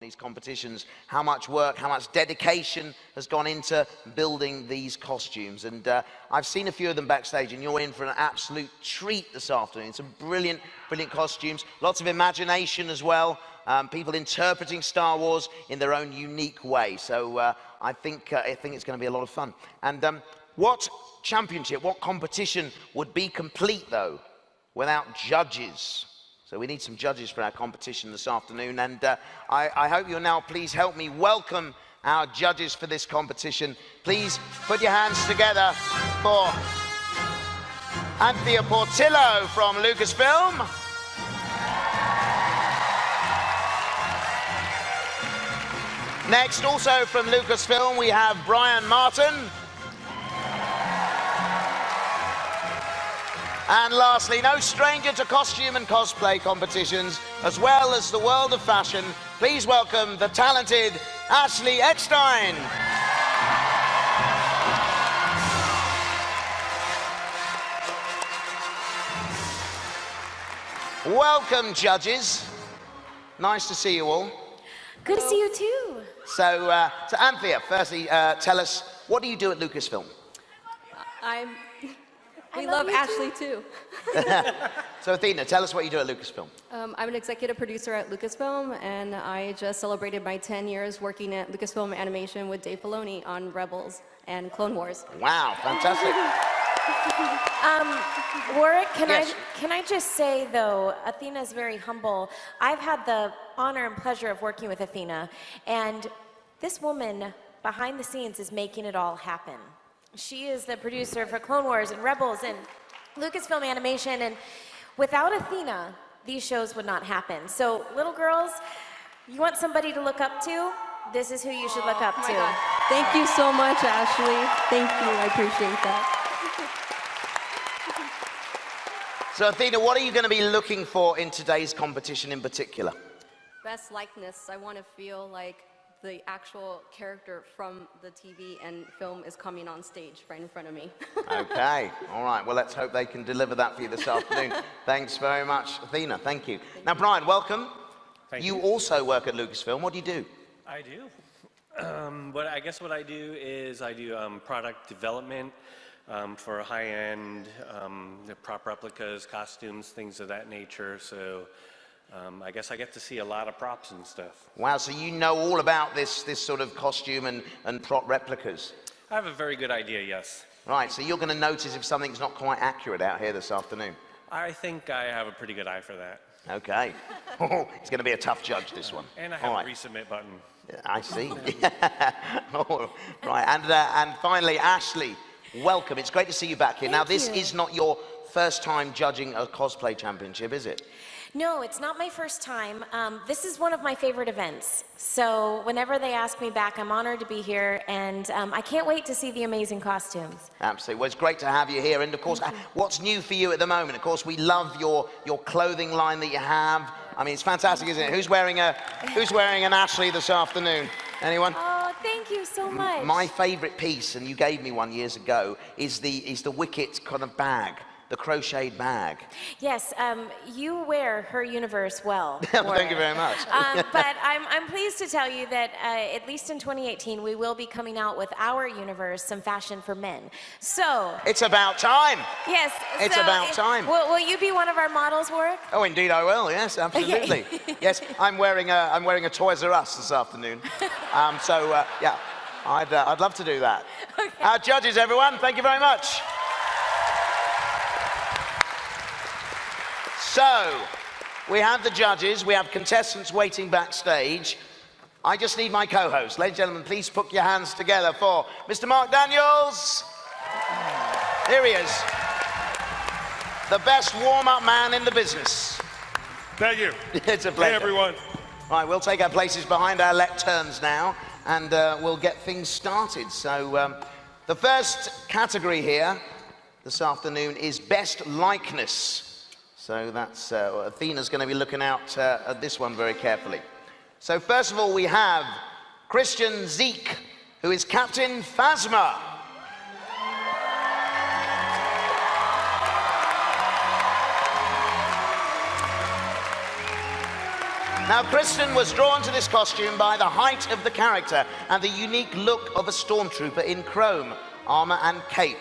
these competitions, how much work, how much dedication has gone into building these costumes. And I've seen a few of them backstage, and you're in for an absolute treat this afternoon. Some brilliant, brilliant costumes, lots of imagination as well. People interpreting Star Wars in their own unique way. So I think it's going to be a lot of fun. And what championship, what competition would be complete, though, without judges? So we need some judges for our competition this afternoon. And I hope you'll now please help me welcome our judges for this competition. Please put your hands together for Anthea Portillo from Lucasfilm. Next, also from Lucasfilm, we have Brian Martin. And lastly, no stranger to costume and cosplay competitions, as well as the world of fashion, please welcome the talented Ashley Eckstein. Welcome, judges. Nice to see you all. Good to see you too. So Anthea, firstly, tell us, what do you do at Lucasfilm? We love Ashley too. So Athena, tell us what you do at Lucasfilm. I'm an executive producer at Lucasfilm, and I just celebrated my 10 years working at Lucasfilm Animation with Dave Filoni on Rebels and Clone Wars. Wow, fantastic. Warwick, Yes. can I just say, though, Athena's very humble. I've had the honor and pleasure of working with Athena, and this woman behind the scenes is making it all happen. She is the producer for Clone Wars and Rebels and Lucasfilm Animation, and without Athena, these shows would not happen. So, little girls, you want somebody to look up to? This is who you should look up to. God. Thank you so much, Ashley. Thank you, I appreciate that. So Athena, what are you going to be looking for in today's competition in particular? Best likeness. I want to feel like the actual character from the TV and film is coming on stage right in front of me. Okay, all right. Well, let's hope they can deliver that for you this afternoon. Thanks very much, Athena. Thank you. Now, Brian, welcome. Thank you also work at Lucasfilm. What do you do? I do. I guess what I do is I do product development for high-end prop replicas, costumes, things of that nature. So I guess I get to see a lot of props and stuff. Wow, so you know all about this sort of costume and prop replicas? I have a very good idea, yes. Right, so you're going to notice if something's not quite accurate out here this afternoon. I think I have a pretty good eye for that. Okay. It's going to be a tough judge, this one. And I have a resubmit button. I see. Oh, right, and finally, Ashley, welcome. It's great to see you back here. Now, this is not your first time judging a cosplay championship, is it? No, it's not my first time. This is one of my favorite events. So whenever they ask me back, I'm honored to be here, and I can't wait to see the amazing costumes. Absolutely. Well, it's great to have you here. And of course, what's new for you at the moment? Of course, we love your clothing line that you have. I mean, it's fantastic, isn't it? Who's wearing an Ashley this afternoon? Anyone? Oh, thank you so much. My favorite piece, and you gave me one years ago, is the Wicket kind of bag. The crocheted bag. Yes, you wear her universe well. Thank you very much. But I'm pleased to tell you that at least in 2018, we will be coming out with our universe, some fashion for men. So it's about time. Yes, it's about time. Will you be one of our models, Warwick? Oh, indeed I will. Yes, absolutely. Okay. Yes, I'm wearing a Toys R Us this afternoon. Yeah, I'd love to do that. Okay. Our judges, everyone, thank you very much. So, we have the judges, we have contestants waiting backstage. I just need my co-host. Ladies and gentlemen, please put your hands together for Mr. Mark Daniels. Here he is. The best warm-up man in the business. Thank you. It's a pleasure. Hey, everyone. Right, we'll take our places behind our lecterns now, and we'll get things started. So, the first category here this afternoon is Best Likeness. So that's, Athena's going to be looking out at this one very carefully. So first of all, we have Christian Zeke, who is Captain Phasma. Now, Kristen was drawn to this costume by the height of the character and the unique look of a stormtrooper in chrome, armor and cape.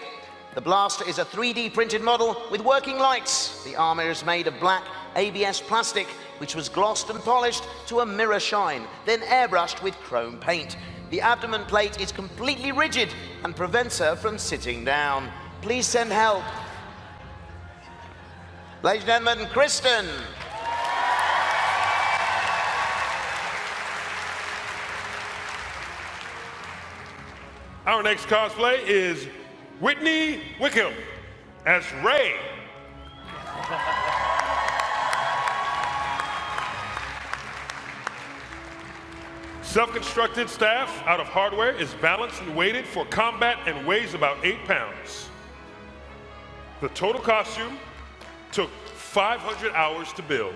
The blaster is a 3D printed model with working lights. The armor is made of black ABS plastic, which was glossed and polished to a mirror shine, then airbrushed with chrome paint. The abdomen plate is completely rigid and prevents her from sitting down. Please send help. Ladies and gentlemen, Kristen. Our next cosplay is Whitney Wickham as Ray. Self-constructed staff out of hardware is balanced and weighted for combat and weighs about 8 pounds. The total costume took 500 hours to build.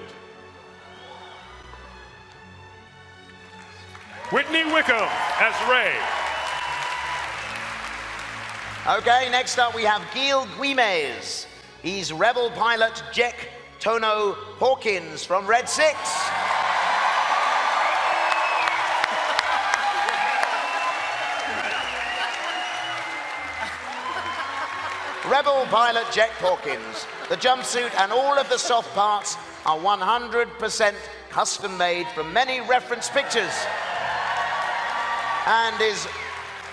Whitney Wickham as Ray. Okay, next up we have Gil Guimez. He's Rebel pilot Jack Tono Hawkins from Red 6. Rebel pilot Jack Hawkins. The jumpsuit and all of the soft parts are 100% custom made from many reference pictures and is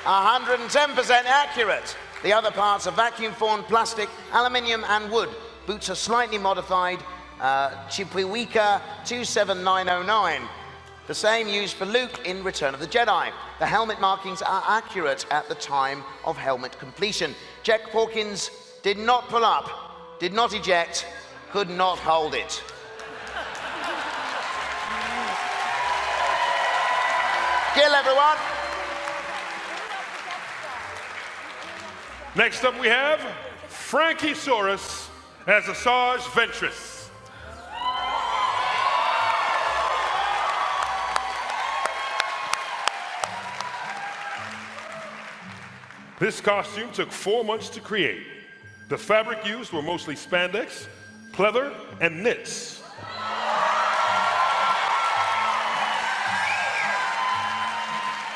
110% accurate. The other parts are vacuum-formed plastic, aluminium and wood. Boots are slightly modified, Chippewa 27909. The same used for Luke in Return of the Jedi. The helmet markings are accurate at the time of helmet completion. Jack Hawkins did not pull up, did not eject, could not hold it. Kill everyone. Next up we have Frankie Saurus as Asajj Ventress. This costume took 4 months to create. The fabric used were mostly spandex, pleather, and knits.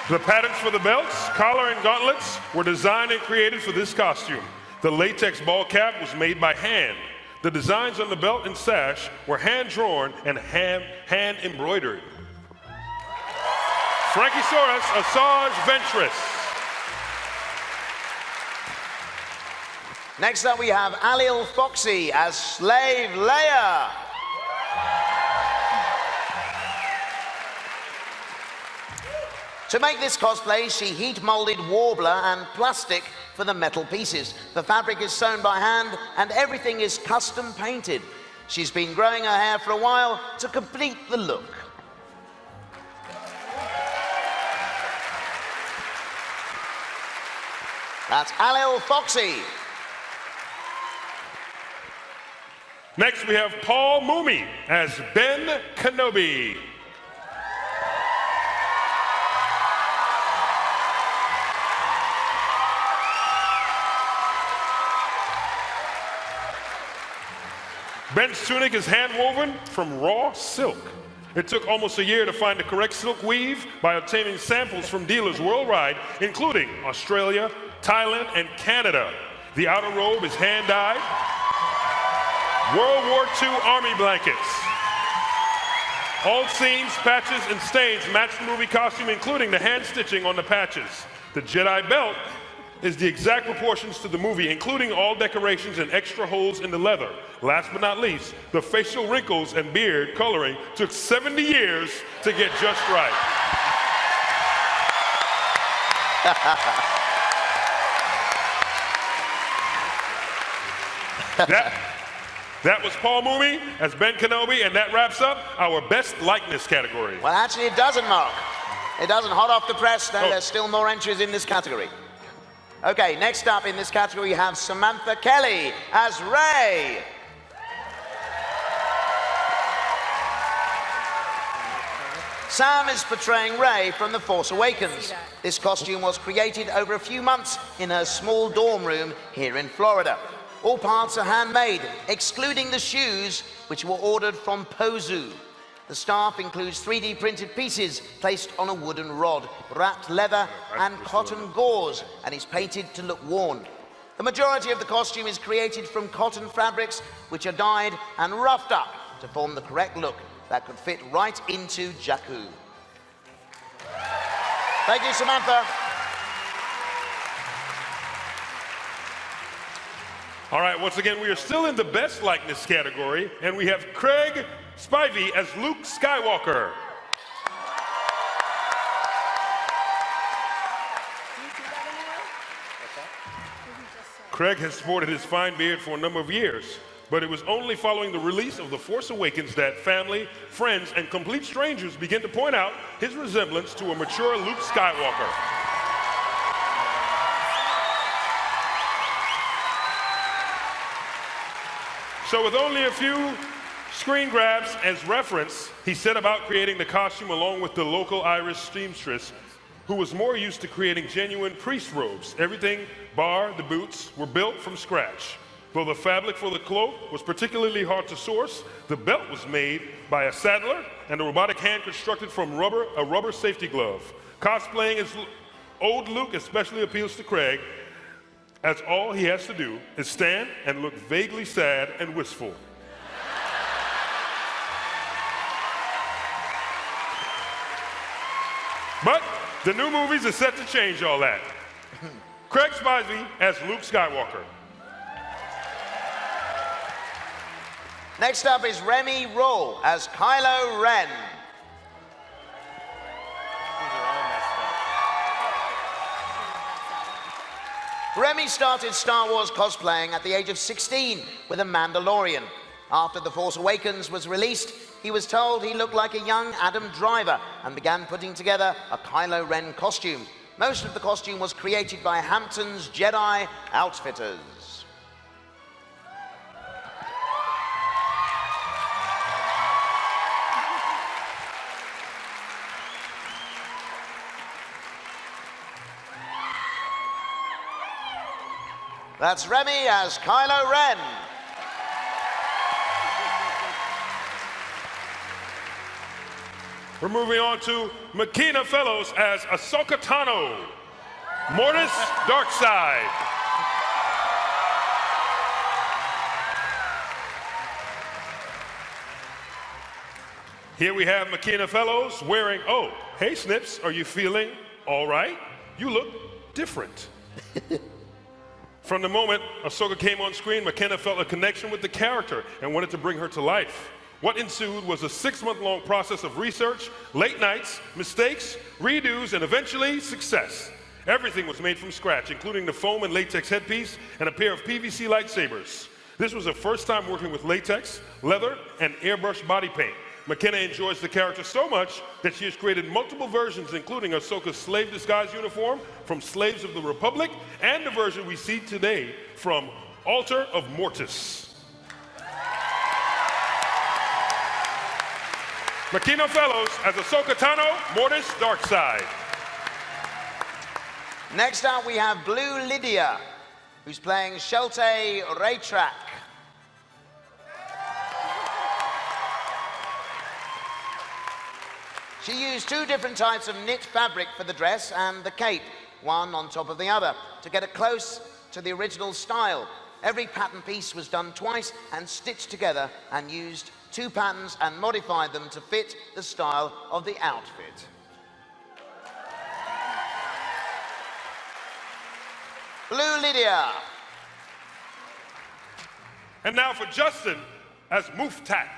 The patterns for the belts, collar, and gauntlets were designed and created for this costume. The latex ball cap was made by hand. The designs on the belt and sash were hand-drawn and hand embroidered. Frankie Saurus, Asajj Ventress. Next up we have Alil Foxy as Slave Leia. To make this cosplay, she heat-molded warbler and plastic for the metal pieces. The fabric is sewn by hand and everything is custom painted. She's been growing her hair for a while to complete the look. That's Alil Foxy. Next we have Paul Mooney as Ben Kenobi. Ben's tunic is hand-woven from raw silk. It took almost a year to find the correct silk weave by obtaining samples from dealers worldwide, including Australia, Thailand, and Canada. The outer robe is hand-dyed. World War II Army blankets. All seams, patches, and stains match the movie costume, including the hand stitching on the patches. The Jedi belt is the exact proportions to the movie, including all decorations and extra holes in the leather. Last but not least, the facial wrinkles and beard coloring took 70 years to get just right. That was Paul Mooney as Ben Kenobi, and that wraps up our best likeness category. Well, actually, it doesn't, Mark. It doesn't. Hot off the press, no, there's still more entries in this category. Okay, next up in this category, we have Samantha Kelly as Rey. Sam is portraying Rey from The Force Awakens. This costume was created over a few months in her small dorm room here in Florida. All parts are handmade, excluding the shoes, which were ordered from Pozu. The staff includes 3D printed pieces placed on a wooden rod, wrapped leather and cotton gauze, and is painted to look worn. The majority of the costume is created from cotton fabrics, which are dyed and roughed up to form the correct look that could fit right into Jakku. Thank you, Samantha. All right, once again, we are still in the best likeness category, and we have Craig Spivey as Luke Skywalker. Craig has sported his fine beard for a number of years, but it was only following the release of The Force Awakens that family, friends, and complete strangers began to point out his resemblance to a mature Luke Skywalker. So with only a few screen grabs as reference, he set about creating the costume along with the local Irish seamstress, who was more used to creating genuine priest robes. Everything, bar the boots, were built from scratch. Though the fabric for the cloak was particularly hard to source, the belt was made by a saddler and a robotic hand constructed from a rubber safety glove. Cosplaying as old Luke especially appeals to Craig, as all he has to do is stand and look vaguely sad and wistful. But the new movies are set to change all that. Craig Spivey as Luke Skywalker. Next up is Remy Roll as Kylo Ren. Remy started Star Wars cosplaying at the age of 16 with a Mandalorian. After The Force Awakens was released, he was told he looked like a young Adam Driver and began putting together a Kylo Ren costume. Most of the costume was created by Hampton's Jedi Outfitters. That's Remy as Kylo Ren. We're moving on to Makina Fellows as Ahsoka Tano, Mortis Darkside. Here we have Makina Fellows wearing, oh, hey Snips, are you feeling all right? You look different. From the moment Ahsoka came on screen, McKenna felt a connection with the character and wanted to bring her to life. What ensued was a 6-month-long process of research, late nights, mistakes, redos, and eventually success. Everything was made from scratch, including the foam and latex headpiece and a pair of PVC lightsabers. This was her first time working with latex, leather, and airbrush body paint. McKenna enjoys the character so much that she has created multiple versions, including Ahsoka's slave disguise uniform from Slaves of the Republic and the version we see today from Altar of Mortis. Makina Fellows as Ahsoka Tano, Mortis Darkside. Next up we have Blue Lydia, who's playing Shelte Raytrak. She used 2 different types of knit fabric for the dress and the cape, one on top of the other, to get it close to the original style. Every pattern piece was done twice and stitched together, and used 2 patterns and modified them to fit the style of the outfit. Blue Lydia. And now for Justin as Muftak.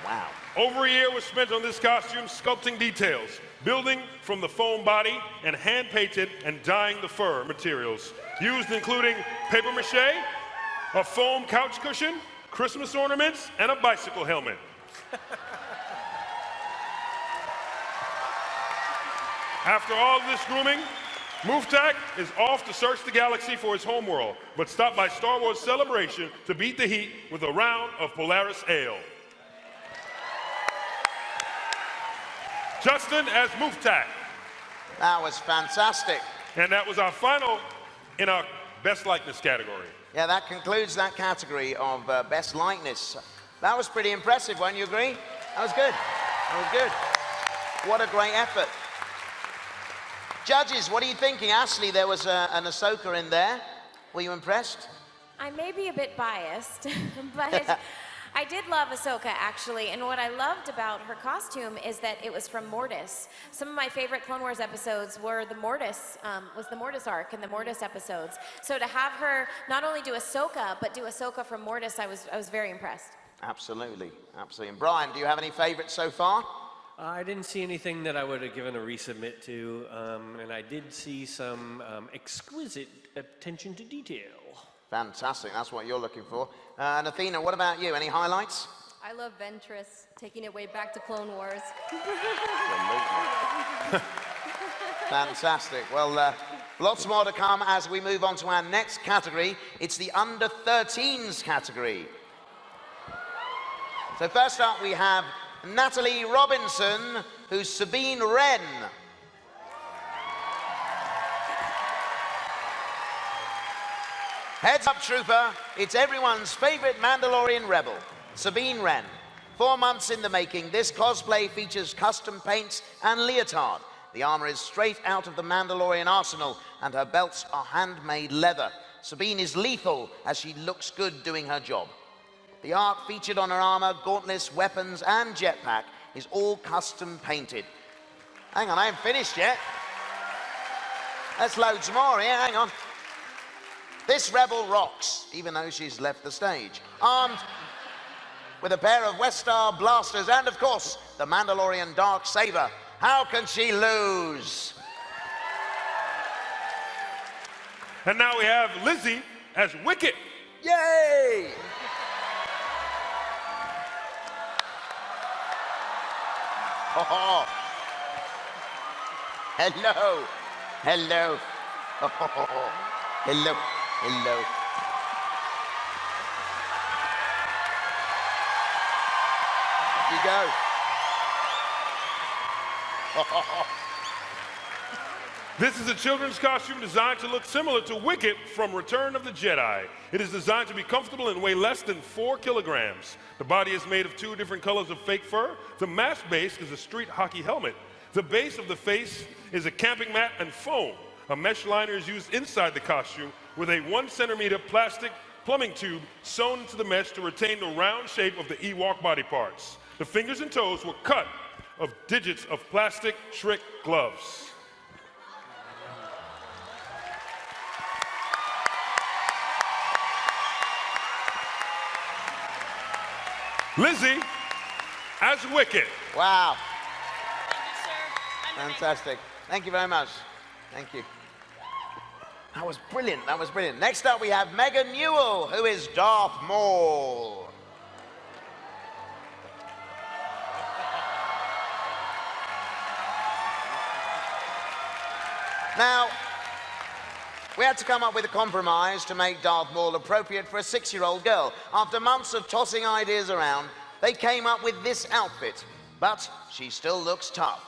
Wow. Over a year was spent on this costume, sculpting details, building from the foam body, and hand-painted and dyeing the fur materials. Used including paper mache, a foam couch cushion, Christmas ornaments, and a bicycle helmet. After all this grooming, Muftak is off to search the galaxy for his homeworld, but stopped by Star Wars Celebration to beat the heat with a round of Polaris Ale. Justin as Muftak. That was fantastic. And that was our final in our best likeness category. Yeah, that concludes that category of best likeness. That was pretty impressive, won't you agree? That was good. That was good. What a great effort. Judges, what are you thinking? Ashley, there was an Ahsoka in there. Were you impressed? I may be a bit biased, but I did love Ahsoka, actually, and what I loved about her costume is that it was from Mortis. Some of my favorite Clone Wars episodes were the Mortis arc and the Mortis episodes. So to have her not only do Ahsoka, but do Ahsoka from Mortis, I was very impressed. Absolutely, absolutely. And Brian, do you have any favorites so far? I didn't see anything that I would have given a resubmit to, and I did see some exquisite attention to detail. Fantastic, that's what you're looking for. And Athena, what about you? Any highlights? I love Ventress, taking it way back to Clone Wars. Fantastic. Well, lots more to come as we move on to our next category. It's the under 13s category. So first up we have Natalie Robinson, who's Sabine Wren. Heads up, trooper. It's everyone's favorite Mandalorian rebel, Sabine Wren. 4 months in the making, this cosplay features custom paints and leotard. The armor is straight out of the Mandalorian arsenal, and her belts are handmade leather. Sabine is lethal as she looks good doing her job. The art featured on her armor, gauntlets, weapons, and jetpack is all custom painted. Hang on, I haven't finished yet. There's loads more here, hang on. This rebel rocks, even though she's left the stage. Armed with a pair of Westar blasters and, of course, the Mandalorian dark saber. How can she lose? And now we have Lizzie as Wicket. Yay! Oh, hello, hello, oh, hello, hello. Here you go. This is a children's costume designed to look similar to Wicket from Return of the Jedi. It is designed to be comfortable and weigh less than 4 kilograms. The body is made of 2 different colors of fake fur. The mask base is a street hockey helmet. The base of the face is a camping mat and foam. A mesh liner is used inside the costume with a 1 centimeter plastic plumbing tube sewn into the mesh to retain the round shape of the Ewok body parts. The fingers and toes were cut of digits of plastic Shrek gloves. Lizzie as Wicket. Wow. Thank you, sir. Fantastic. Thank you very much. Thank you. That was brilliant. That was brilliant. Next up, we have Megan Newell, who is Darth Maul. Now, we had to come up with a compromise to make Darth Maul appropriate for a 6-year-old girl. After months of tossing ideas around, they came up with this outfit, but she still looks tough.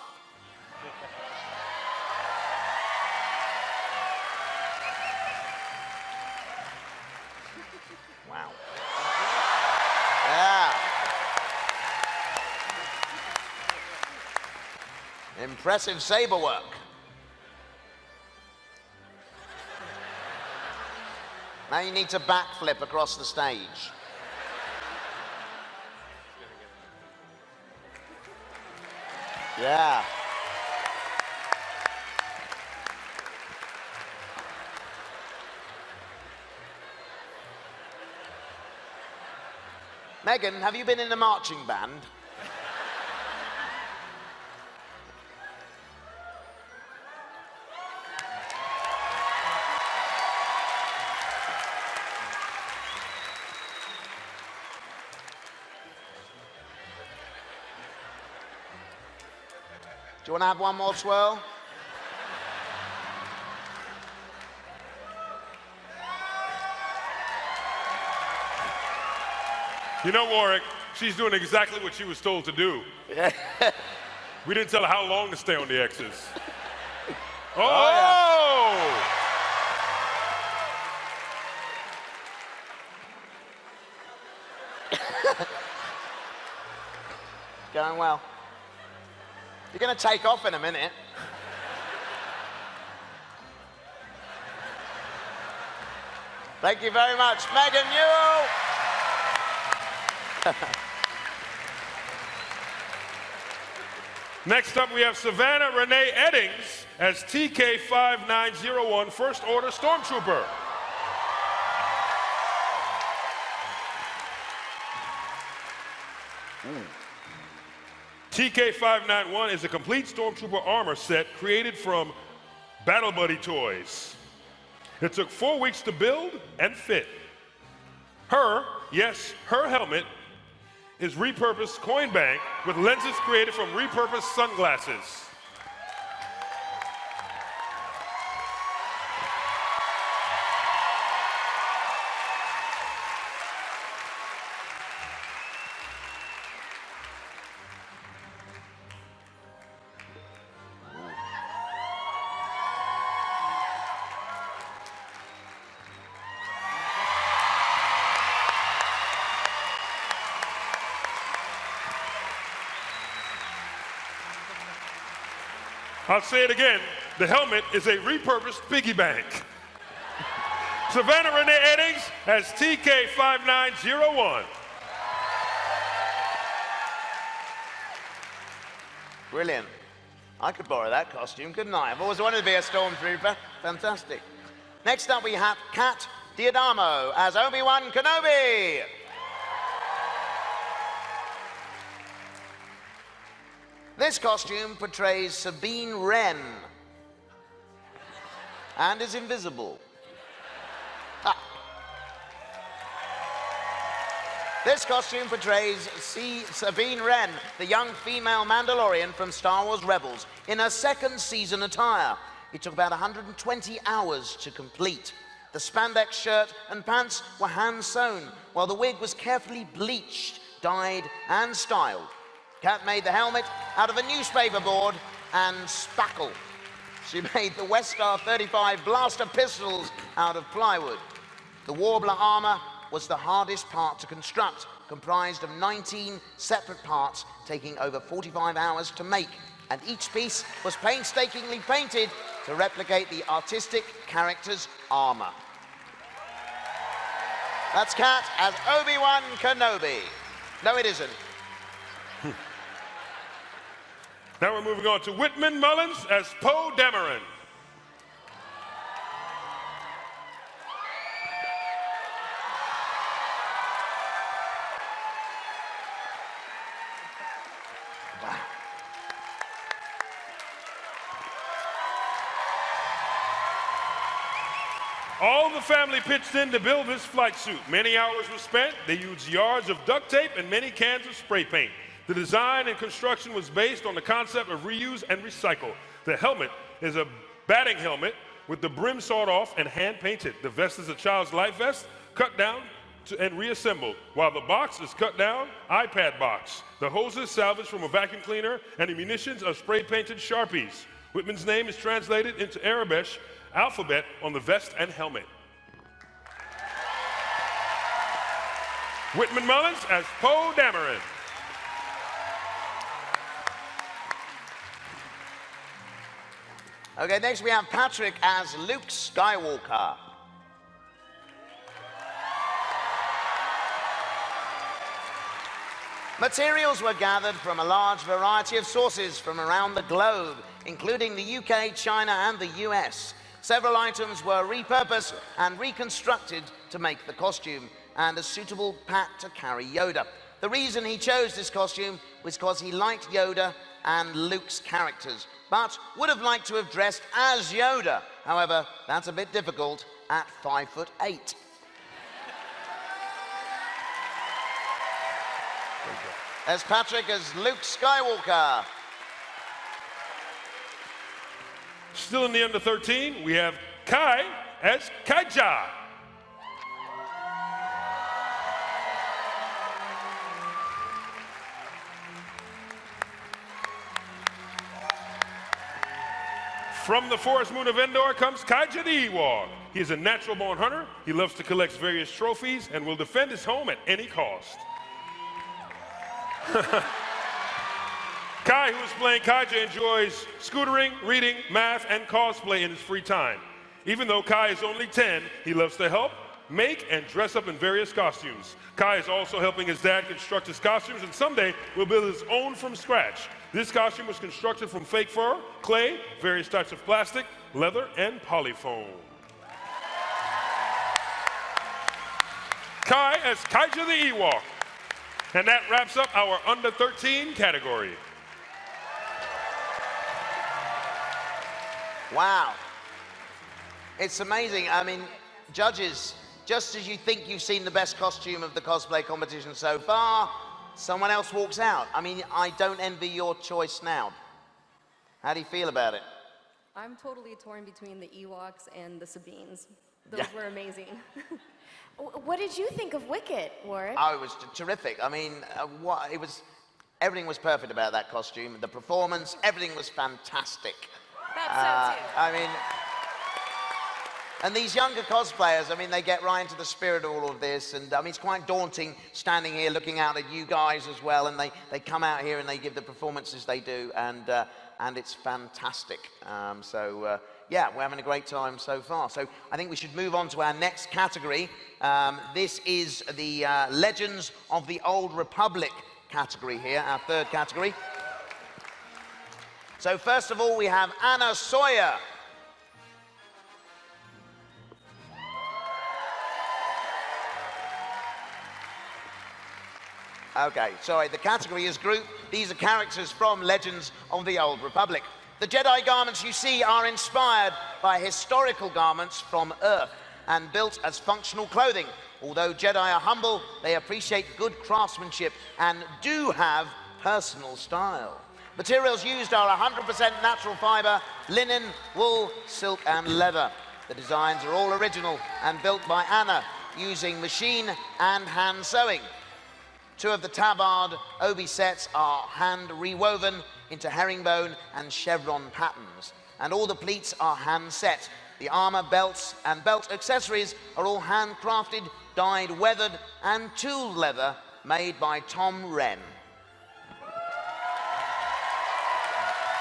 Wow. Yeah. Impressive saber work. Now you need to backflip across the stage. Yeah. Megan, have you been in a marching band? Do you want to have one more swirl? You know, Warwick, she's doing exactly what she was told to do. We didn't tell her how long to stay on the X's. Oh! going well. You're going to take off in a minute. Thank you very much, Megan Newell. Next up, we have Savannah Renee Eddings as TK5901 First Order Stormtrooper. TK591 is a complete Stormtrooper armor set created from Battle Buddy toys. It took 4 weeks to build and fit. Her helmet is repurposed coin bank with lenses created from repurposed sunglasses. I'll say it again, the helmet is a repurposed piggy bank. Savannah Renee Eddings as TK5901. Brilliant. I could borrow that costume, couldn't I? I've always wanted to be a stormtrooper. Fantastic. Next up, we have Kat Diadamo as Obi-Wan Kenobi. This costume portrays Sabine Wren and is invisible. This costume portrays Sabine Wren, the young female Mandalorian from Star Wars Rebels, in her second season attire. It took about 120 hours to complete. The spandex shirt and pants were hand-sewn, while the wig was carefully bleached, dyed, and styled. Kat made the helmet out of a newspaper board and spackle. She made the Westar 35 blaster pistols out of plywood. The Warbler armor was the hardest part to construct, comprised of 19 separate parts, taking over 45 hours to make, and each piece was painstakingly painted to replicate the artistic character's armor. That's Kat as Obi-Wan Kenobi. No, it isn't. Now we're moving on to Whitman Mullins as Poe Dameron. All the family pitched in to build this flight suit. Many hours were spent. They used yards of duct tape and many cans of spray paint. The design and construction was based on the concept of reuse and recycle. The helmet is a batting helmet with the brim sawed off and hand painted. The vest is a child's life vest, cut down and reassembled, while the box is cut down, iPad box. The hoses salvaged from a vacuum cleaner, and the munitions are spray painted Sharpies. Whitman's name is translated into Arabic alphabet on the vest and helmet. Whitman Mullins as Poe Dameron. Okay, next we have Patrick as Luke Skywalker. Materials were gathered from a large variety of sources from around the globe, including the UK, China, and the US. Several items were repurposed and reconstructed to make the costume and a suitable pack to carry Yoda. The reason he chose this costume was because he liked Yoda and Luke's characters, but would have liked to have dressed as Yoda. However, that's a bit difficult at 5'8". There's Patrick as Luke Skywalker. Still in the under 13, we have Kai as Kaija. From the forest moon of Endor comes Kaija the Ewok. He is a natural-born hunter. He loves to collect various trophies and will defend his home at any cost. Kai, who is playing Kaija, enjoys scootering, reading, math, and cosplay in his free time. Even though Kai is only 10, he loves to help, make, and dress up in various costumes. Kai is also helping his dad construct his costumes, and someday will build his own from scratch. This costume was constructed from fake fur, clay, various types of plastic, leather, and polyfoam. Kai as Kaija the Ewok. And that wraps up our under 13 category. Wow. It's amazing. I mean, judges, just as you think you've seen the best costume of the cosplay competition so far, someone else walks out. I mean, I don't envy your choice now. How do you feel about it? I'm totally torn between the Ewoks and the Sabines. Those were amazing. What did you think of Wicket, Warwick? Oh, it was terrific. I mean, everything was perfect about that costume. The performance, everything was fantastic. That's so too. I mean, and these younger cosplayers, I mean, they get right into the spirit of all of this, and I mean, it's quite daunting standing here looking out at you guys as well, and they come out here and they give the performances they do, and it's fantastic. Yeah, we're having a great time so far. So I think we should move on to our next category. This is the Legends of the Old Republic category here, our third category. So first of all, we have Anna Sawyer. Okay, sorry, the category is group. These are characters from Legends of the Old Republic. The Jedi garments you see are inspired by historical garments from Earth and built as functional clothing. Although Jedi are humble, they appreciate good craftsmanship and do have personal style. Materials used are 100% natural fiber, linen, wool, silk, and leather. The designs are all original and built by Anna using machine and hand sewing. Two of the tabard obi sets are hand rewoven into herringbone and chevron patterns, and all the pleats are hand set. The armor, belts, and belt accessories are all handcrafted, dyed, weathered, and tooled leather made by Tom Wren.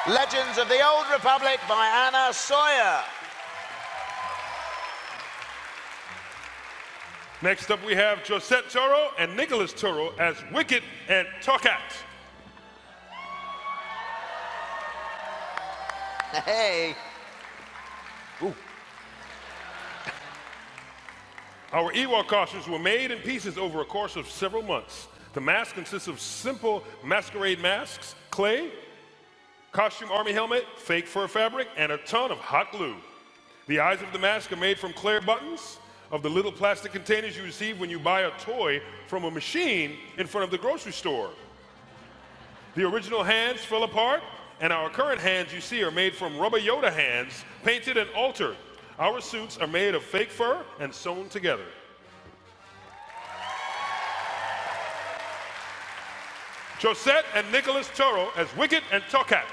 Legends of the Old Republic by Anna Sawyer. Next up, we have Josette Toro and Nicholas Toro as Wicket and Tokat. Hey. Ooh. Our Ewok costumes were made in pieces over a course of several months. The mask consists of simple masquerade masks, clay, costume army helmet, fake fur fabric, and a ton of hot glue. The eyes of the mask are made from clear buttons of the little plastic containers you receive when you buy a toy from a machine in front of the grocery store. The original hands fell apart, and our current hands you see are made from rubber Yoda hands, painted and altered. Our suits are made of fake fur and sewn together. Josette and Nicholas Toro as Wicket and Tokat.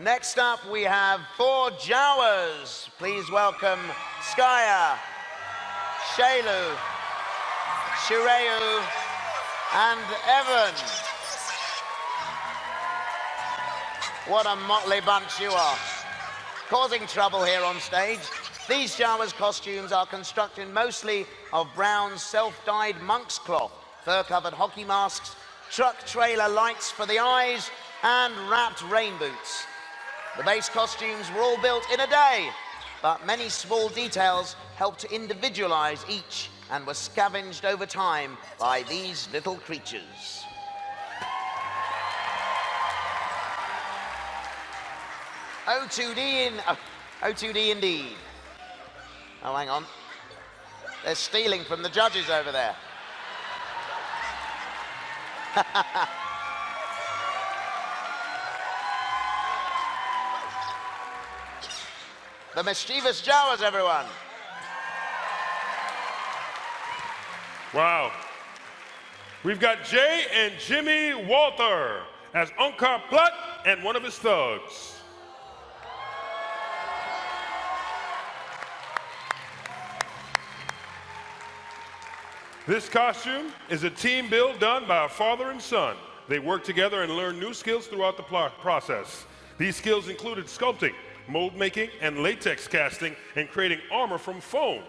Next up, we have 4 Jawas. Please welcome Skaya, Shailu, Shireu, and Evan. What a motley bunch you are. Causing trouble here on stage. These Jawas' costumes are constructed mostly of brown self-dyed monk's cloth, fur-covered hockey masks, truck trailer lights for the eyes, and wrapped rain boots. The base costumes were all built in a day, but many small details helped to individualize each and were scavenged over time by these little creatures. O2D indeed. Oh, hang on. They're stealing from the judges over there. The mischievous Jawas, everyone. Wow. We've got Jay and Jimmy Walther as Unkar Plutt and one of his thugs. This costume is a team build done by a father and son. They worked together and learned new skills throughout the process. These skills included sculpting, mold making, and latex casting, and creating armor from foam.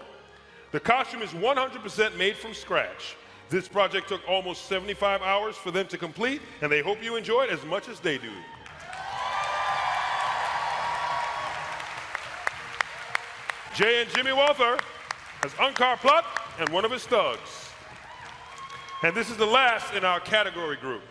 The costume is 100% made from scratch. This project took almost 75 hours for them to complete, and they hope you enjoy it as much as they do. Jay and Jimmy Walther as Ankar Plot and one of his thugs. And this is the last in our category group.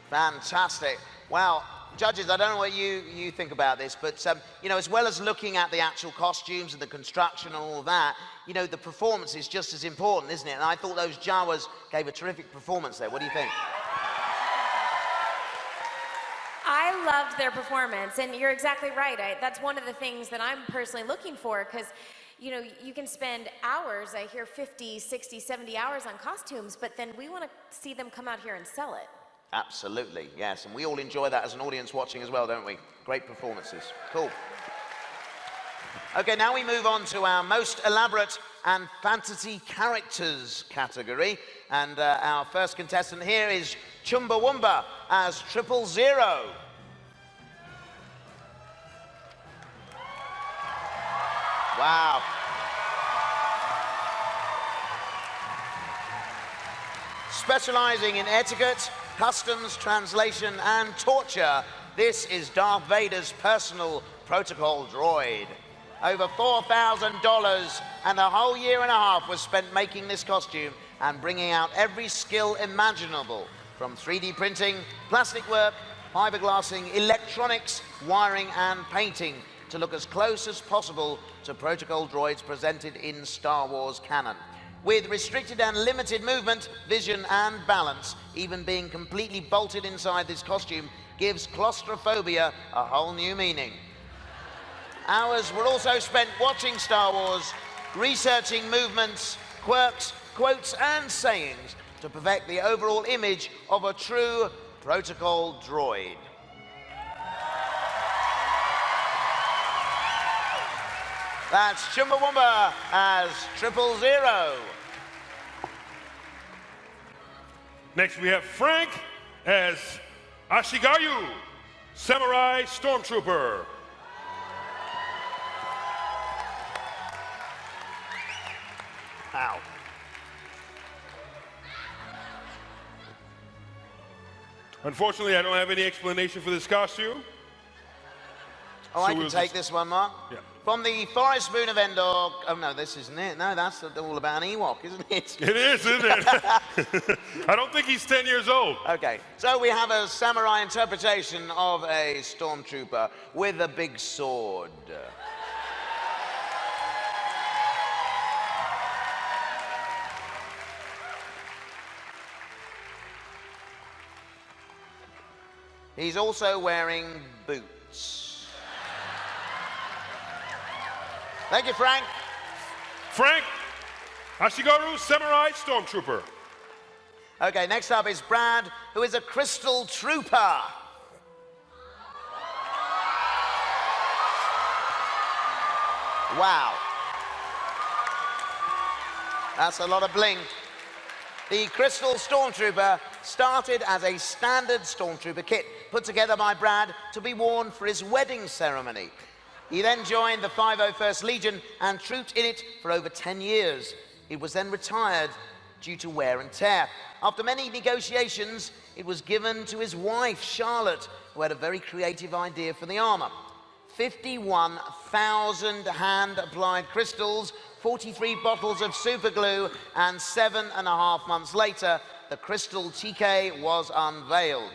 Fantastic. Well, judges, I don't know what you think about this, but you know, as well as looking at the actual costumes and the construction and all of that, you know, the performance is just as important, isn't it? And I thought those Jawas gave a terrific performance there. What do you think? I loved their performance, and you're exactly right. That's one of the things that I'm personally looking for, because you know, you can spend hours, I hear 50, 60, 70 hours on costumes, but then we want to see them come out here and sell it. Absolutely, yes, and we all enjoy that as an audience watching as well, don't we? Great performances. Cool. Okay, now we move on to our most elaborate and fantasy characters category, and our first contestant here is Chumbawamba as 000. Wow. Specializing in etiquette, customs, translation, and torture, this is Darth Vader's personal protocol droid. Over $4,000 and a whole year and a half was spent making this costume and bringing out every skill imaginable, from 3D printing, plastic work, fiberglassing, electronics, wiring, and painting, to look as close as possible to protocol droids presented in Star Wars canon. With restricted and limited movement, vision, and balance, even being completely bolted inside this costume gives claustrophobia a whole new meaning. Hours were also spent watching Star Wars, researching movements, quirks, quotes, and sayings to perfect the overall image of a true protocol droid. That's Chumbawamba as 000. Next we have Frank as Ashigaru, Samurai Stormtrooper. Ow. Unfortunately, I don't have any explanation for this costume. Oh, I can take this one, Mark. Yeah. From the Forest Moon of Endor. Oh, no, this isn't it. No, that's all about an Ewok, isn't it? It is, isn't it? I don't think he's 10 years old. Okay, so we have a samurai interpretation of a stormtrooper with a big sword. He's also wearing boots. Thank you, Frank. Frank, Ashigaru, Samurai Stormtrooper. Okay, next up is Brad, who is a crystal trooper. Wow. That's a lot of bling. The Crystal Stormtrooper started as a standard Stormtrooper kit put together by Brad to be worn for his wedding ceremony. He then joined the 501st Legion and trooped in it for over 10 years. He was then retired due to wear and tear. After many negotiations, it was given to his wife, Charlotte, who had a very creative idea for the armor. 51,000 hand-applied crystals, 43 bottles of super glue, and 7.5 months later, the Crystal TK was unveiled.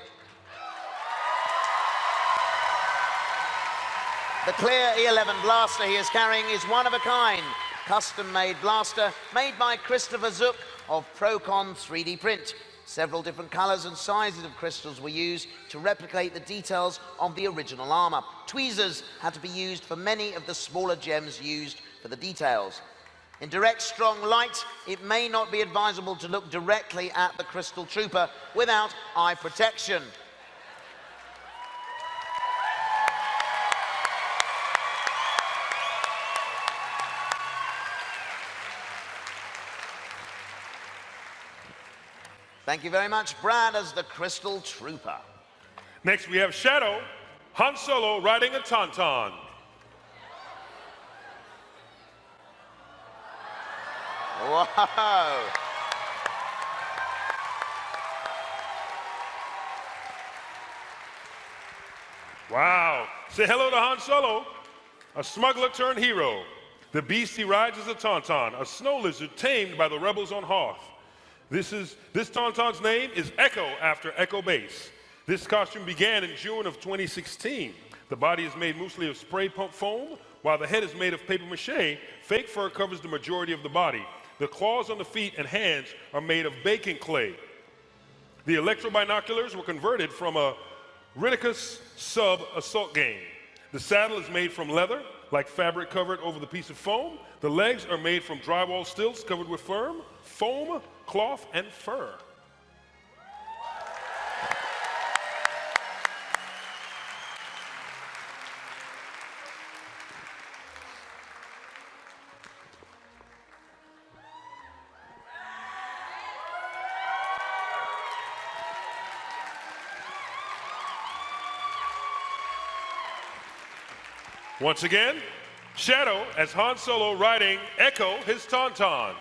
The clear E11 blaster he is carrying is one of a kind, custom-made blaster made by Christopher Zook of Procon 3D Print. Several different colors and sizes of crystals were used to replicate the details of the original armor. Tweezers had to be used for many of the smaller gems used for the details. In direct, strong light, it may not be advisable to look directly at the Crystal Trooper without eye protection. Thank you very much, Brad, as the Crystal Trooper. Next, we have Shadow, Han Solo riding a tauntaun. Whoa! Wow. Say hello to Han Solo, a smuggler turned hero. The beast he rides is a tauntaun, a snow lizard tamed by the rebels on Hoth. This tauntaun's name is Echo, after Echo Base. This costume began in June of 2016. The body is made mostly of spray pump foam, while the head is made of paper mache. Fake fur covers the majority of the body. The claws on the feet and hands are made of baking clay. The electro binoculars were converted from a Ridicus sub assault game. The saddle is made from leather, like fabric covered over the piece of foam. The legs are made from drywall stilts covered with foam, cloth, and fur. Once again, Shadow as Han Solo riding Echo, his tauntaun.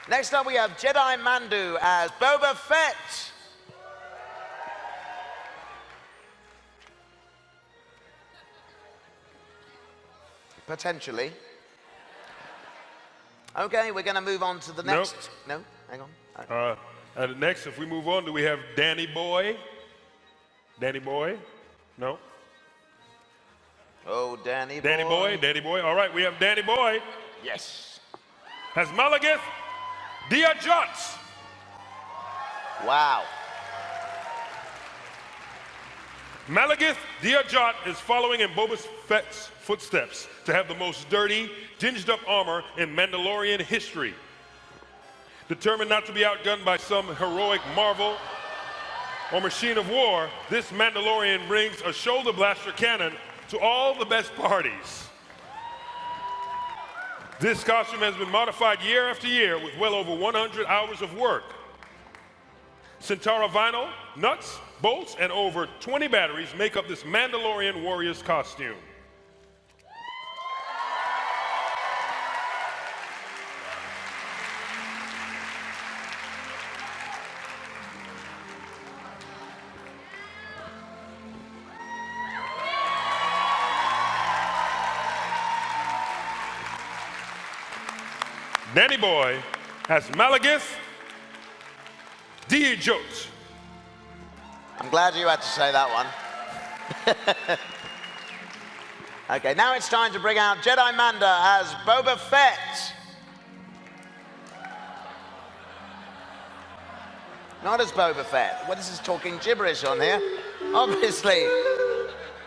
Next up, we have Jedi Mandu as Boba Fett. Potentially. Okay, we're going to move on to the next. No, hang on. And next, if we move on, do we have Danny Boy? Danny Boy? No? Oh, Danny Boy. Danny Boy, Danny Boy. All right, we have Danny Boy. Yes. As Malagith Diajot. Wow. Malagith Diajot is following in Boba Fett's footsteps to have the most dirty, ginged up armor in Mandalorian history. Determined not to be outgunned by some heroic marvel or machine of war, this Mandalorian brings a shoulder blaster cannon to all the best parties. This costume has been modified year after year with well over 100 hours of work. Centaura vinyl, nuts, bolts, and over 20 batteries make up this Mandalorian warrior's costume. Danny Boy has Malagith Diajot. I'm glad you had to say that one. Okay, now it's time to bring out Jedi Manda as Boba Fett. Not as Boba Fett. What is this talking gibberish on here? Obviously.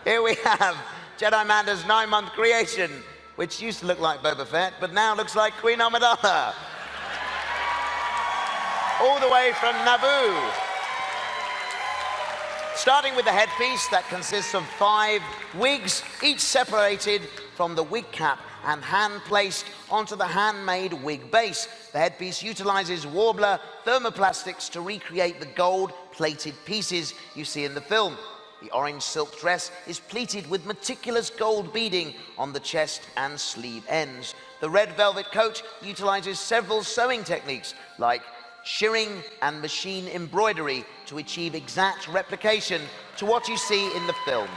Here we have Jedi Manda's 9-month creation, which used to look like Boba Fett, but now looks like Queen Amidala. All the way from Naboo. Starting with the headpiece that consists of 5 wigs, each separated from the wig cap and hand-placed onto the handmade wig base. The headpiece utilizes Warbler thermoplastics to recreate the gold-plated pieces you see in the film. The orange silk dress is pleated with meticulous gold beading on the chest and sleeve ends. The red velvet coat utilizes several sewing techniques like shirring and machine embroidery to achieve exact replication to what you see in the film.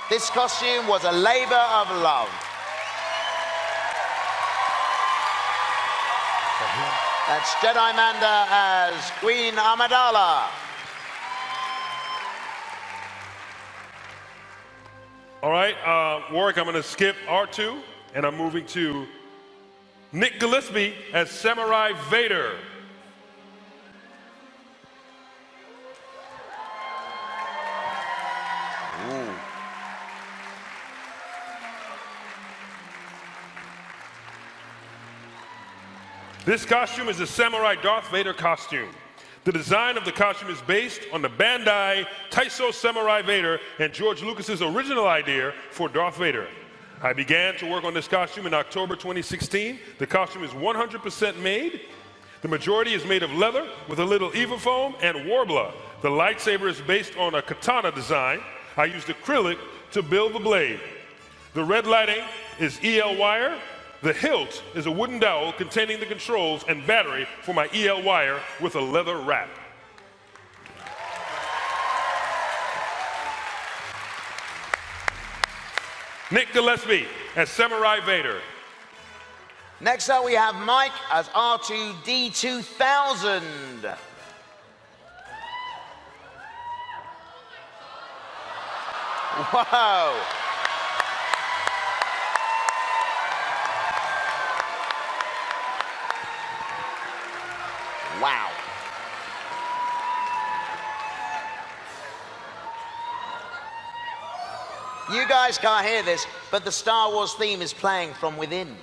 This costume was a labor of love. That's Jedi Manda as Queen Amidala. All right, Warwick, I'm going to skip R2, and I'm moving to Nick Gillespie as Samurai Vader. Ooh. This costume is a Samurai Darth Vader costume. The design of the costume is based on the Bandai Taiso Samurai Vader and George Lucas's original idea for Darth Vader. I began to work on this costume in October 2016. The costume is 100% made. The majority is made of leather with a little Eva foam and warbler. The lightsaber is based on a katana design. I used acrylic to build the blade. The red lighting is EL wire. The hilt is a wooden dowel containing the controls and battery for my EL wire with a leather wrap. Nick Gillespie as Samurai Vader. Next up, we have Mike as R2D2000. Whoa. Wow. You guys can't hear this, but the Star Wars theme is playing from within.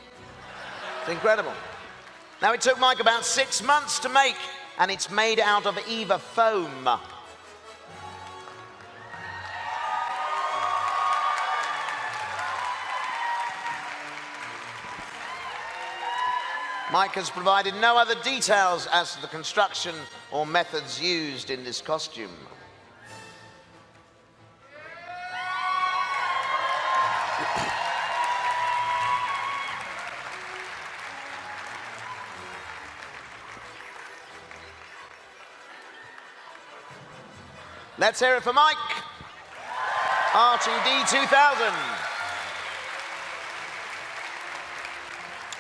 It's incredible. Now, it took Mike about 6 months to make, and it's made out of Eva foam. Mike has provided no other details as to the construction or methods used in this costume. Let's hear it for Mike. R2D2000.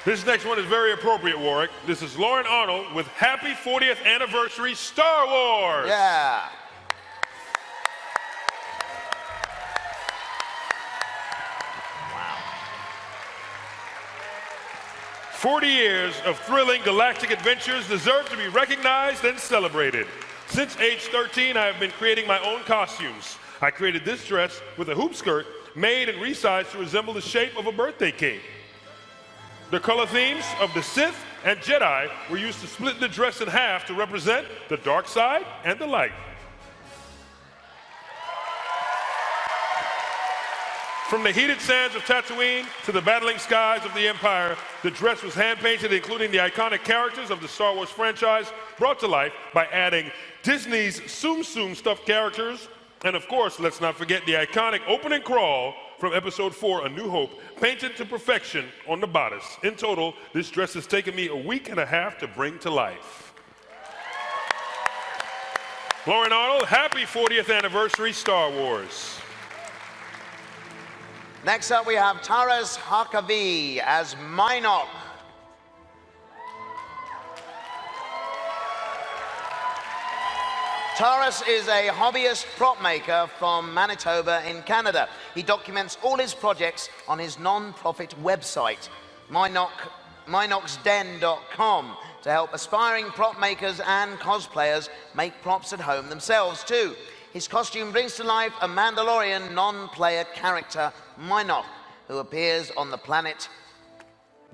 This next one is very appropriate, Warwick. This is Lauren Arnold with Happy 40th Anniversary Star Wars. Yeah. Wow. 40 years of thrilling galactic adventures deserve to be recognized and celebrated. Since age 13, I have been creating my own costumes. I created this dress with a hoop skirt made and resized to resemble the shape of a birthday cake. The color themes of the Sith and Jedi were used to split the dress in half to represent the dark side and the light. From the heated sands of Tatooine to the battling skies of the Empire, the dress was hand-painted, including the iconic characters of the Star Wars franchise, brought to life by adding Disney's Tsum Tsum stuffed characters, and of course, let's not forget the iconic opening crawl from Episode 4, A New Hope, painted to perfection on the bodice. In total, this dress has taken me a week and a half to bring to life. Lauren Arnold, happy 40th anniversary, Star Wars. Next up, we have Taras Harkavi as Minok. Taras is a hobbyist prop maker from Manitoba in Canada. He documents all his projects on his non-profit website, minoxden.com, to help aspiring prop makers and cosplayers make props at home themselves too. His costume brings to life a Mandalorian non-player character, Minok, who appears on the planet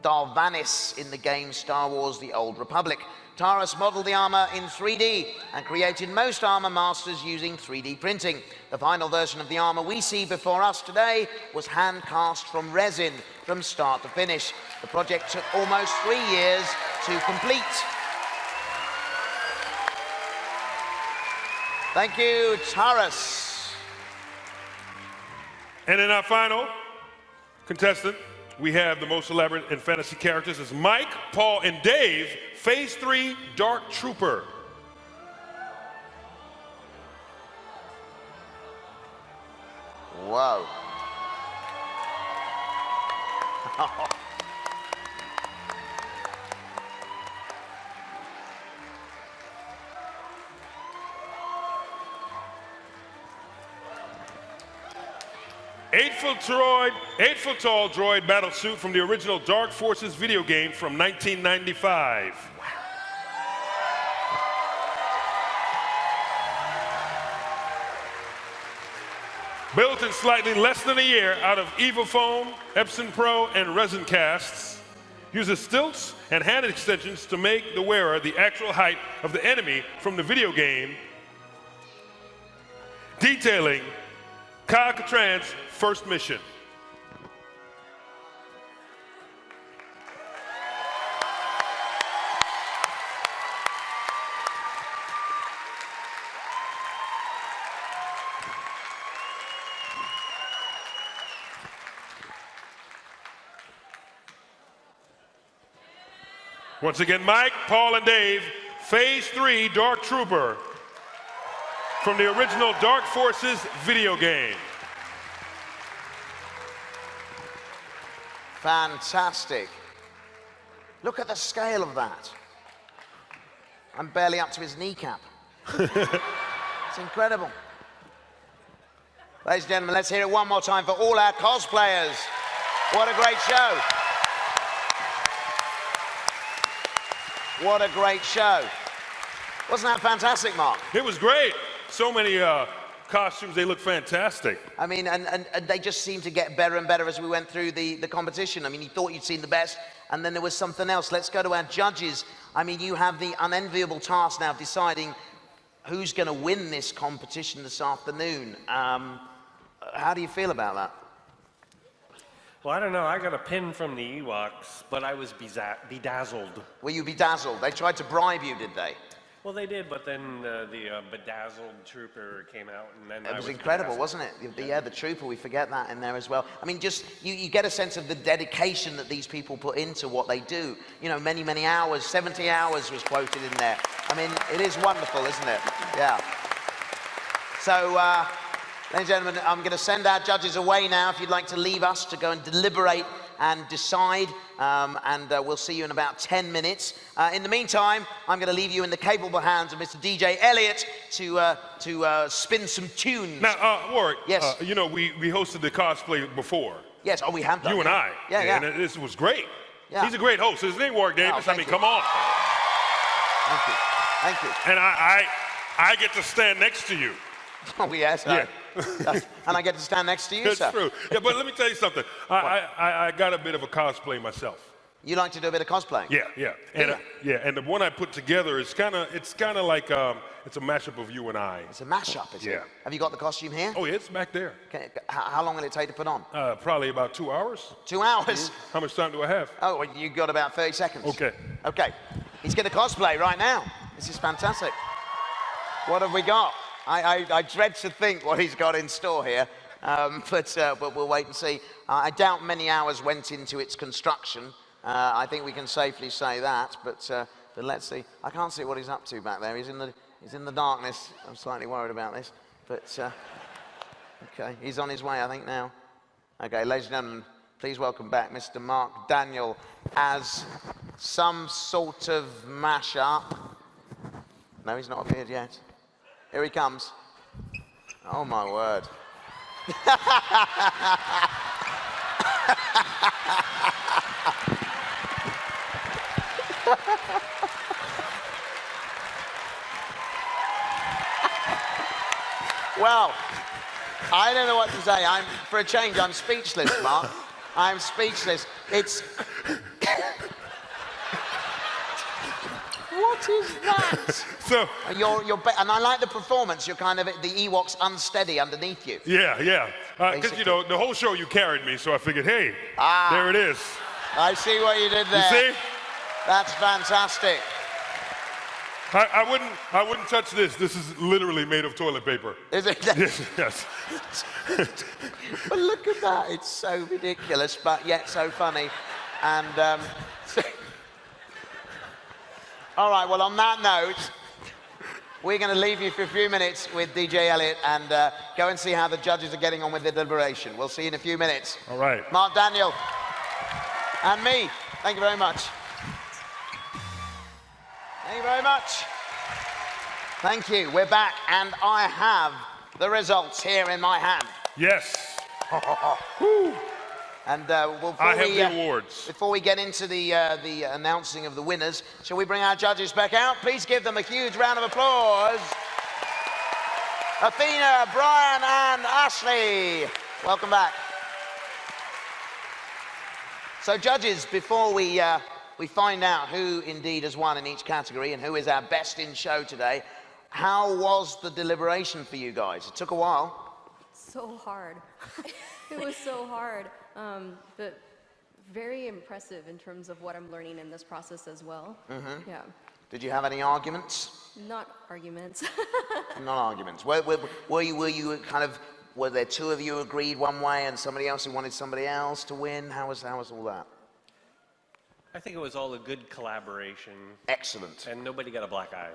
Darvanis in the game Star Wars: The Old Republic. Taras modeled the armor in 3D and created most armor masters using 3D printing. The final version of the armor we see before us today was hand cast from resin from start to finish. The project took almost 3 years to complete. Thank you, Taras. And in our final contestant, we have the most elaborate and fantasy characters as Mike, Paul, and Dave, Phase 3 Dark Trooper. Whoa. 8-foot tall droid battle suit from the original Dark Forces video game from 1995. Built in slightly less than a year out of Eva foam, Epson Pro, and resin casts, uses stilts and hand extensions to make the wearer the actual height of the enemy from the video game, detailing Kyle Katran's first mission. Once again, Mike, Paul, and Dave, Phase 3 Dark Trooper from the original Dark Forces video game. Fantastic. Look at the scale of that. I'm barely up to his kneecap. It's incredible. Ladies and gentlemen, let's hear it one more time for all our cosplayers. What a great show. What a great show. Wasn't that fantastic, Mark? It was great. So many costumes, they look fantastic. I mean, and they just seemed to get better and better as we went through the competition. I mean, you thought you'd seen the best, and then there was something else. Let's go to our judges. I mean, you have the unenviable task now of deciding who's going to win this competition this afternoon. How do you feel about that? Well, I don't know. I got a pin from the Ewoks, but I was bedazzled. Were you bedazzled? They tried to bribe you, did they? Well, they did, but then the bedazzled trooper came out, and then It was incredible, wasn't it? Yeah, the trooper, we forget that in there as well. I mean, just, you get a sense of the dedication that these people put into what they do. You know, many, many hours, 70 hours was quoted in there. I mean, it is wonderful, isn't it? Yeah. So, ladies and gentlemen, I'm going to send our judges away now if you'd like to leave us to go and deliberate and decide, and we'll see you in about 10 minutes. In the meantime, I'm going to leave you in the capable hands of Mr. DJ Elliott to spin some tunes. Now, Warwick, yes. You know, we hosted the cosplay before. Yes, oh, we have done. You and I. Yeah, yeah. And this was great. Yeah. He's a great host, isn't he, Warwick Davis? Oh, I mean, you. come on. Thank you. Thank you. And I get to stand next to you. Oh, yes. Yeah. And I get to stand next to you, That's sir. true. Yeah, but let me tell you something. I got a bit of a cosplay myself. You like to do a bit of cosplaying? Yeah, yeah. And and the one I put together is kind of like it's a mashup of you and I. It's a mashup, is it? Yeah. Have you got the costume here? Oh, yeah, it's back there. Okay. How long will it take to put on? Probably about 2 hours. 2 hours? How much time do I have? Oh, well, you got about 30 seconds. Okay. Okay. He's going to cosplay right now. This is fantastic. What have we got? I dread to think what he's got in store here, but we'll wait and see. I doubt many hours went into its construction. I think we can safely say that, but let's see. I can't see what he's up to back there. He's in the darkness. I'm slightly worried about this, but okay, he's on his way, I think, now. Okay, ladies and gentlemen, please welcome back Mr. Mark Daniel as some sort of mashup. No, he's not appeared yet. Here he comes. Oh, my word. Well, I don't know what to say. For a change, I'm speechless, Mark. I'm speechless. It's... What is that? So and I like the performance. You're kind of the Ewoks unsteady underneath you. yeah, because you know the whole show you carried me, so I figured, hey, there it is. I see what you did there. You see? That's fantastic. I wouldn't touch this. This is literally made of toilet paper. Is it? Yes. But look at that. It's so ridiculous, but yet so funny. And all right, well, on that note, we're going to leave you for a few minutes with DJ Elliott and go and see how the judges are getting on with their deliberation. We'll see you in a few minutes. All right. Mark Daniel and me, thank you very much. Thank you very much. Thank you. We're back, and I have the results here in my hand. Yes. And I have the awards. Before we get into the announcing of the winners, shall we bring our judges back out? Please give them a huge round of applause. Athena, Brian, and Ashley. Welcome back. So, judges, before we find out who indeed has won in each category and who is our best in show today, how was the deliberation for you guys? It took a while. So hard. It was so hard, but very impressive in terms of what I'm learning in this process as well. Mm-hmm. Yeah. Did you have any arguments? Not arguments. Not arguments. Were you kind of, were there two of you agreed one way and somebody else who wanted somebody else to win? How was all that? I think it was all a good collaboration, Excellent. and nobody got a black eye.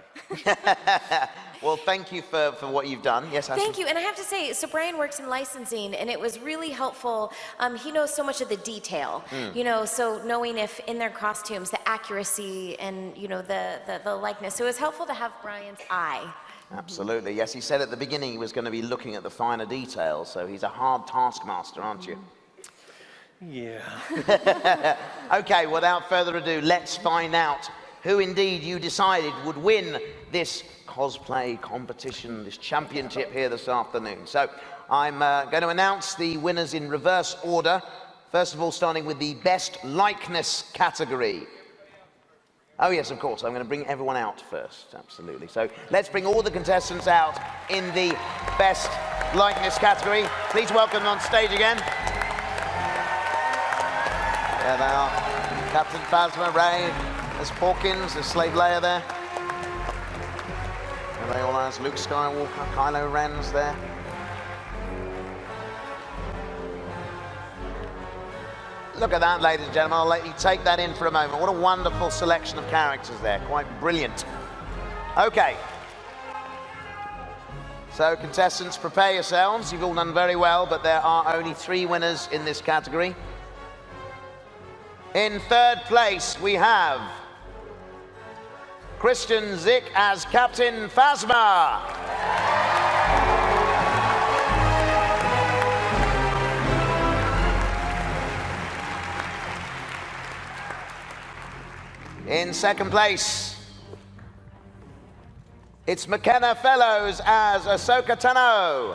Well, thank you for what you've done. Yes, Ashley? Thank you. And I have to say, so Brian works in licensing, and it was really helpful. He knows so much of the detail, you know, so knowing if in their costumes, the accuracy and, you know, the likeness. So it was helpful to have Brian's eye. Absolutely. Yes, he said at the beginning he was going to be looking at the finer details, so he's a hard taskmaster, aren't you? Yeah. Okay, without further ado, let's find out who indeed you decided would win this cosplay competition, this championship here this afternoon. So I'm going to announce the winners in reverse order. First of all, starting with the best likeness category. Oh yes, of course, I'm going to bring everyone out first, absolutely. So let's bring all the contestants out in the best likeness category. Please welcome them on stage again. There they are. Captain Phasma, Ray, there's Hawkins, there's Slave Leia there. There they all are, there's Luke Skywalker, Kylo Ren's there. Look at that, ladies and gentlemen. I'll let you take that in for a moment. What a wonderful selection of characters there, quite brilliant. Okay. So contestants, prepare yourselves. You've all done very well, but there are only 3 winners in this category. In third place, we have Christian Zick as Captain Phasma. In second place, it's McKenna Fellows as Ahsoka Tano.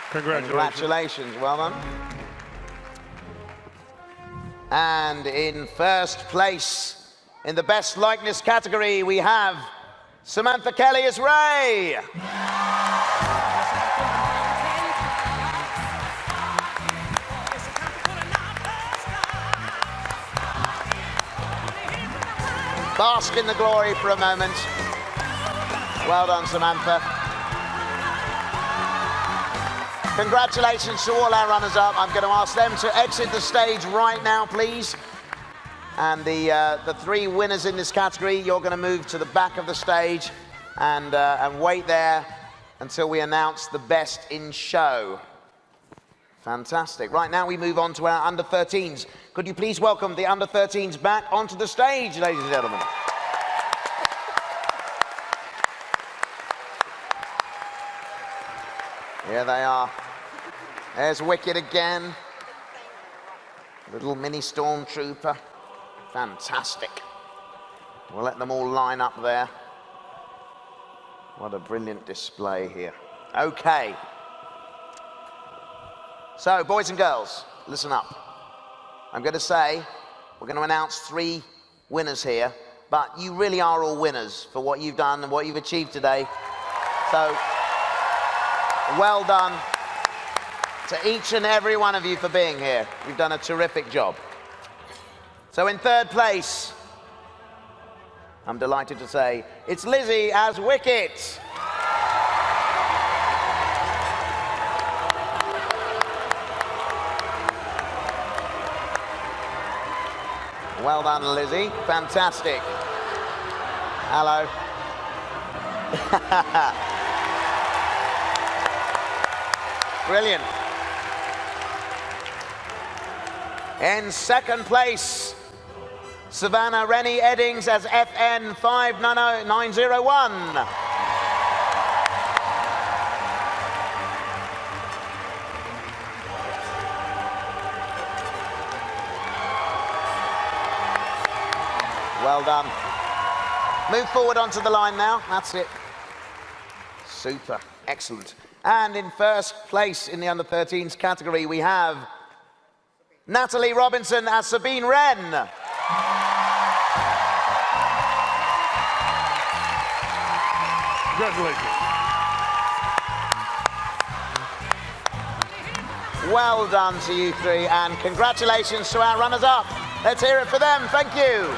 Congratulations, well done. And in first place, in the best likeness category, we have Samantha Kelly as Rey. Bask in the glory for a moment. Well done, Samantha. Congratulations to all our runners-up. I'm going to ask them to exit the stage right now, please. And the 3 winners in this category, you're going to move to the back of the stage and wait there until we announce the best in show. Fantastic. Right now we move on to our under-13s. Could you please welcome the under-13s back onto the stage, ladies and gentlemen? Here they are. There's Wicked again. Little mini stormtrooper. Fantastic. We'll let them all line up there. What a brilliant display here. Okay. So, boys and girls, listen up. I'm going to say, we're going to announce 3 winners here, but you really are all winners for what you've done and what you've achieved today. So, well done to each and every one of you for being here. You've done a terrific job. So in third place, I'm delighted to say, it's Lizzie as Wicket. Well done, Lizzie. Fantastic. Hello. Brilliant. In second place, Savannah Rennie Eddings as FN 590901. Well done. Move forward onto the line now. That's it. Super. Excellent. And in first place in the under-13s category, we have Natalie Robinson as Sabine Wren. Congratulations. Well done to you 3, and congratulations to our runners-up. Let's hear it for them. Thank you.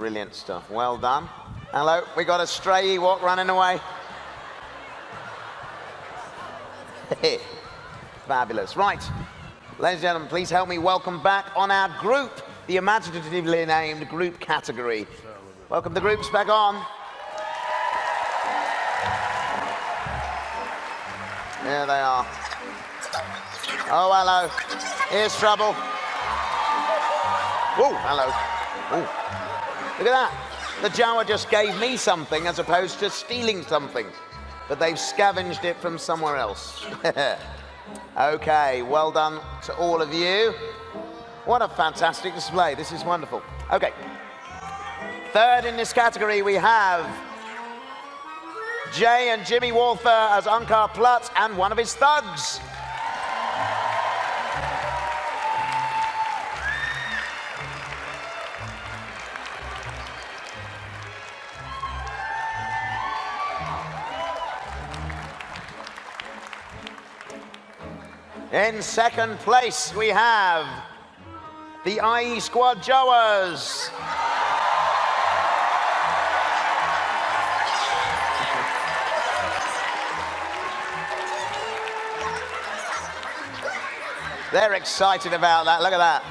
Brilliant stuff. Well done. Hello, we got a stray Ewok running away. Fabulous. Right, ladies and gentlemen, please help me welcome back on our group, the imaginatively named group category. Welcome the groups back on. There they are. Oh, hello. Here's trouble. Oh, hello. Ooh. Look at that. The Jawa just gave me something as opposed to stealing something. But they've scavenged it from somewhere else. Okay, well done to all of you. What a fantastic display. This is wonderful. Okay. Third in this category, we have Jay and Jimmy Walther as Unkar Plutt and one of his thugs. In second place, we have the IE Squad Jawas. They're excited about that. Look at that.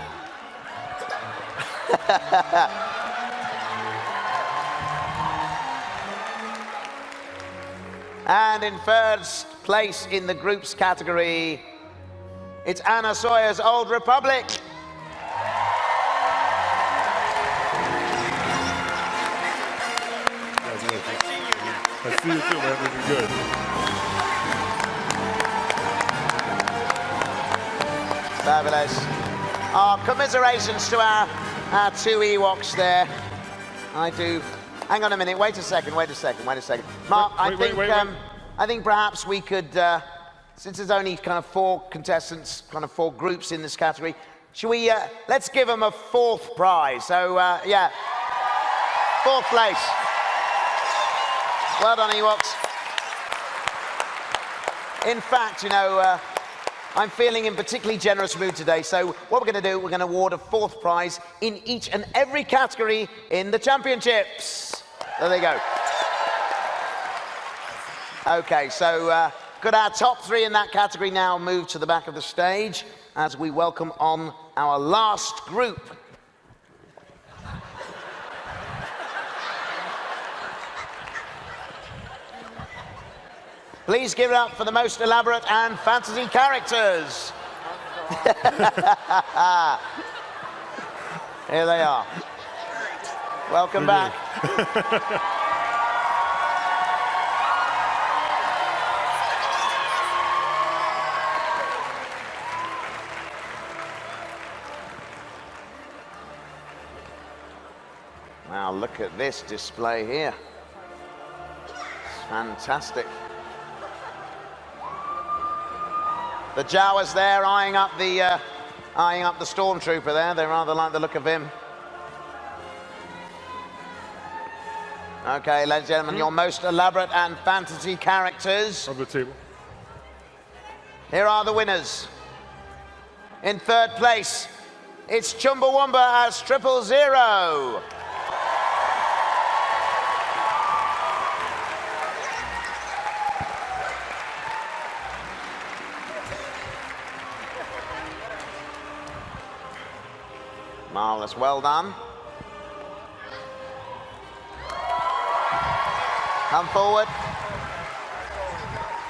And in first place in the groups category, it's Anna Sawyer's Old Republic. I see you too, man. This is good. Fabulous. Our commiserations to our two Ewoks there. I do. Hang on a minute. Wait a second. Wait a second. Wait a second. Mark, I think perhaps we could, since there's only kind of 4 contestants, kind of 4 groups in this category, should we, let's give them a 4th prize. So, yeah, 4th place. Well done, Ewoks. In fact, you know, I'm feeling in particularly generous mood today, so what we're going to do, we're going to award a 4th prize in each and every category in the championships. There they go. Okay, so could our top 3 in that category now move to the back of the stage as we welcome on our last group. Please give it up for the most elaborate and fantasy characters. Here they are. Welcome back. Wow, look at this display here. It's fantastic. The Jawas there eyeing up the stormtrooper there. They rather like the look of him. Okay, ladies and gentlemen, your most elaborate and fantasy characters. On the table. Here are the winners. In 3rd place, it's Chumbawamba as 000. Marvelous, well done. Come forward.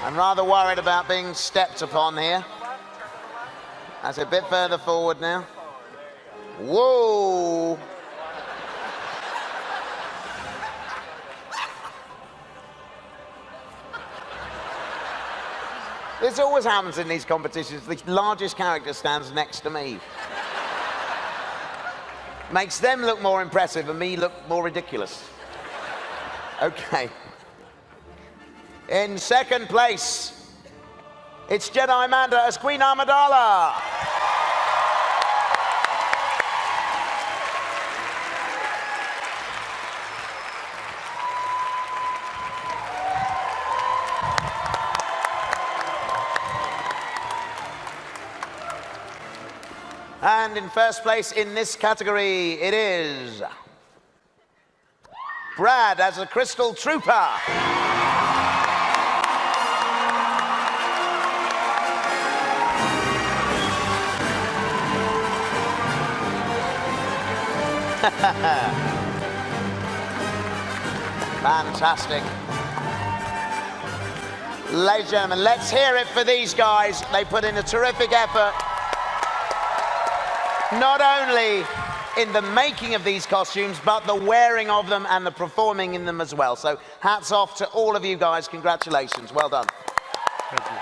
I'm rather worried about being stepped upon here. That's a bit further forward now. Whoa! This always happens in these competitions. The largest character stands next to me. Makes them look more impressive and me look more ridiculous. Okay. In 2nd place, it's Jedi Amanda as Queen Amidala. And in 1st place in this category, it is Brad as a Crystal Trooper. Fantastic. Ladies and gentlemen, let's hear it for these guys. They put in a terrific effort, not only in the making of these costumes, but the wearing of them and the performing in them as well. So hats off to all of you guys. Congratulations. Well done. Thank you.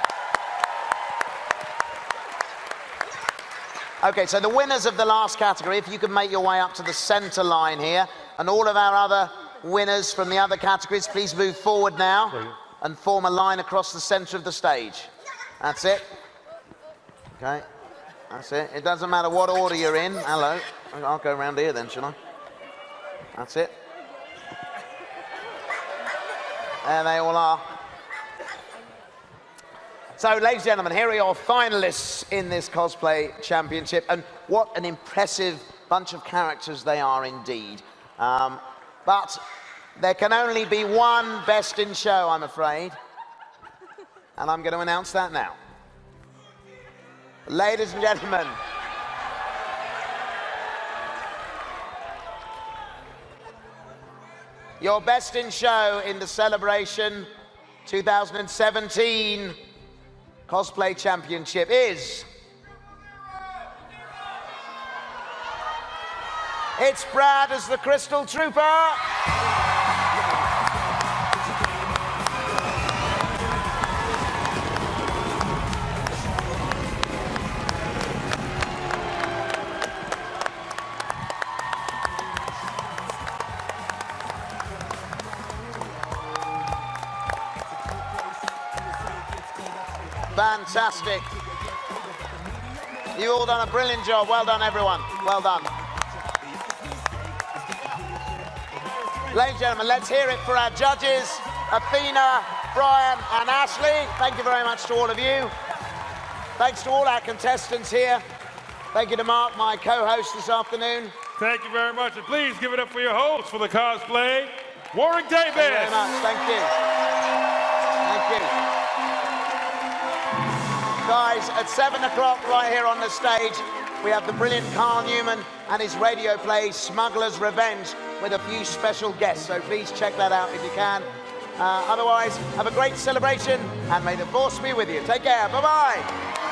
Okay, so the winners of the last category, if you could make your way up to the center line here, and all of our other winners from the other categories, please move forward now and form a line across the center of the stage. That's it. Okay, that's it. It doesn't matter what order you're in. Hello. I'll go around here then, shall I? That's it. There they all are. So, ladies and gentlemen, here are your finalists in this cosplay championship, and what an impressive bunch of characters they are indeed. But there can only be one best in show, I'm afraid, and I'm going to announce that now. Ladies and gentlemen, your best in show in the Celebration 2017 Cosplay Championship is... It's Brad as the Crystal Trooper. Fantastic. You've all done a brilliant job. Well done, everyone. Well done. Ladies and gentlemen, let's hear it for our judges, Athena, Brian, and Ashley. Thank you very much to all of you. Thanks to all our contestants here. Thank you to Mark, my co-host this afternoon. Thank you very much. And please give it up for your host for the cosplay, Warwick Davis. Thank you very much. Thank you. Thank you. Guys, at 7 o'clock right here on the stage, we have the brilliant Carl Newman and his radio play, Smuggler's Revenge, with a few special guests. So please check that out if you can. Otherwise, have a great celebration, and may the force be with you. Take care. Bye-bye.